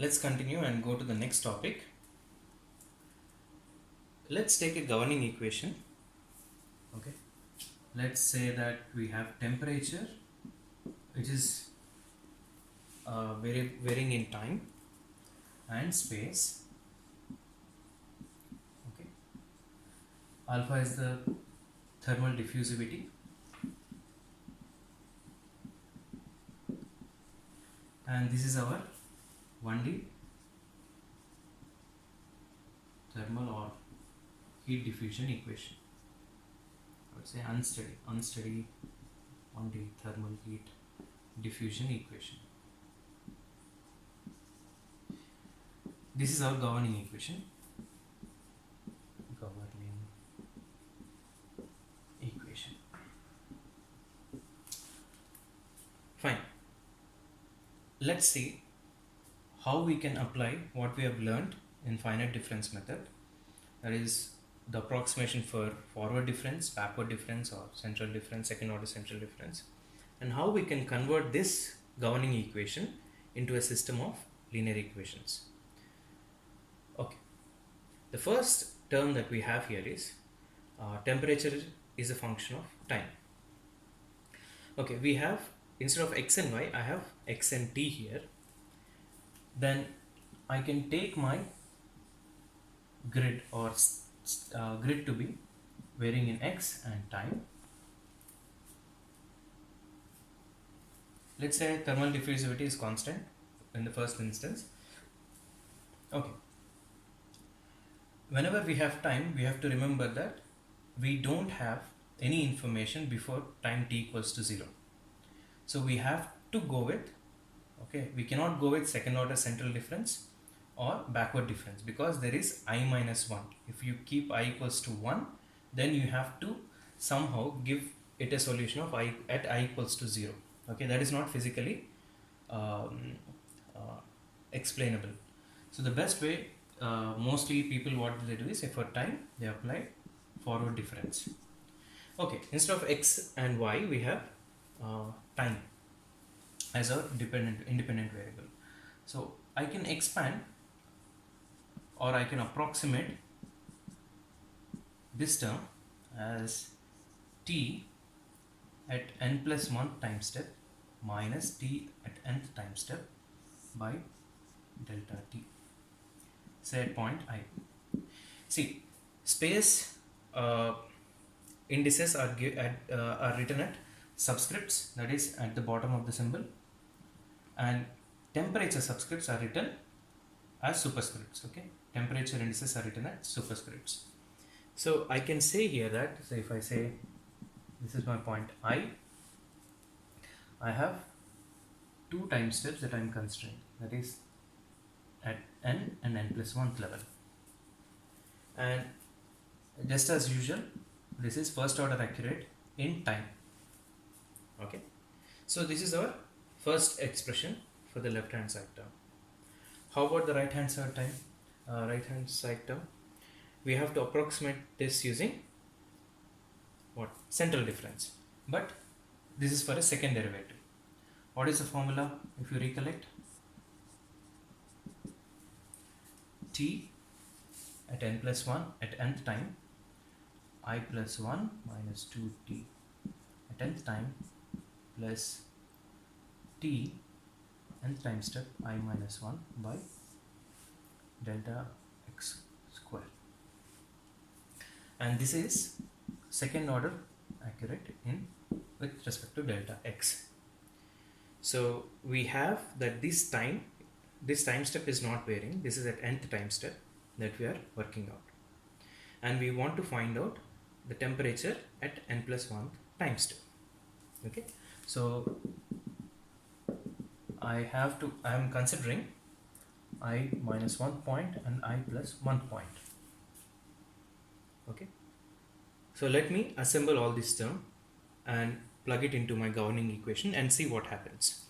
Let's continue and go to the next topic. Let's take a governing equation. Okay, let's say that we have temperature which is varying in time and space. Okay, alpha is the thermal diffusivity and this is our 1D thermal or heat diffusion equation. I would say unsteady 1D thermal heat diffusion equation. This is our governing equation. Fine. Let's see how we can apply what we have learned in finite difference method. That is the approximation for forward difference, backward difference, or central difference, second order central difference, and how we can convert this governing equation into a system of linear equations. Okay, the first term that we have here is temperature is a function of time. Okay, we have, instead of x and y, I have x and t here. Then I can take my grid or grid to be varying in x and time. Let's say thermal diffusivity is constant in the first instance. Okay. Whenever we have time, we have to remember that we don't have any information before time t equals to 0. So we have to go with, okay, we cannot go with second order central difference or backward difference because there is I minus 1. If you keep I equals to 1, then you have to somehow give it a solution of I at I equals to 0. Okay, that is not physically explainable. So the best way, mostly people what they do is, for time they apply forward difference. Okay, instead of x and y, we have time as a independent variable. So I can expand or I can approximate this term as t at n plus 1 time step minus t at nth time step by delta t, say at point I. See, space indices are written at subscripts, that is at the bottom of the symbol, and temperature subscripts are written as superscripts. Okay, temperature indices are written as superscripts. So I can say here that, so if I say this is my point I have two time steps that I am considering, that is at n and n plus 1th level, and just as usual, this is first order accurate in time. Okay, so this is our first expression for the left hand side term. How about the right hand side time? Term, we have to approximate this using what? Central difference, but this is for a second derivative. What is the formula, if you recollect? T at n plus 1 at nth time, I plus 1 minus 2t at nth time plus t nth time step I minus 1 by delta x square, and this is second order accurate in with respect to delta x. So we have that this time step is not varying. This is at nth time step that we are working out, and we want to find out the temperature at n plus 1 time step. Okay, so I am considering I minus 1 point and I plus 1 point. Okay, so let me assemble all this term and plug it into my governing equation and see what happens.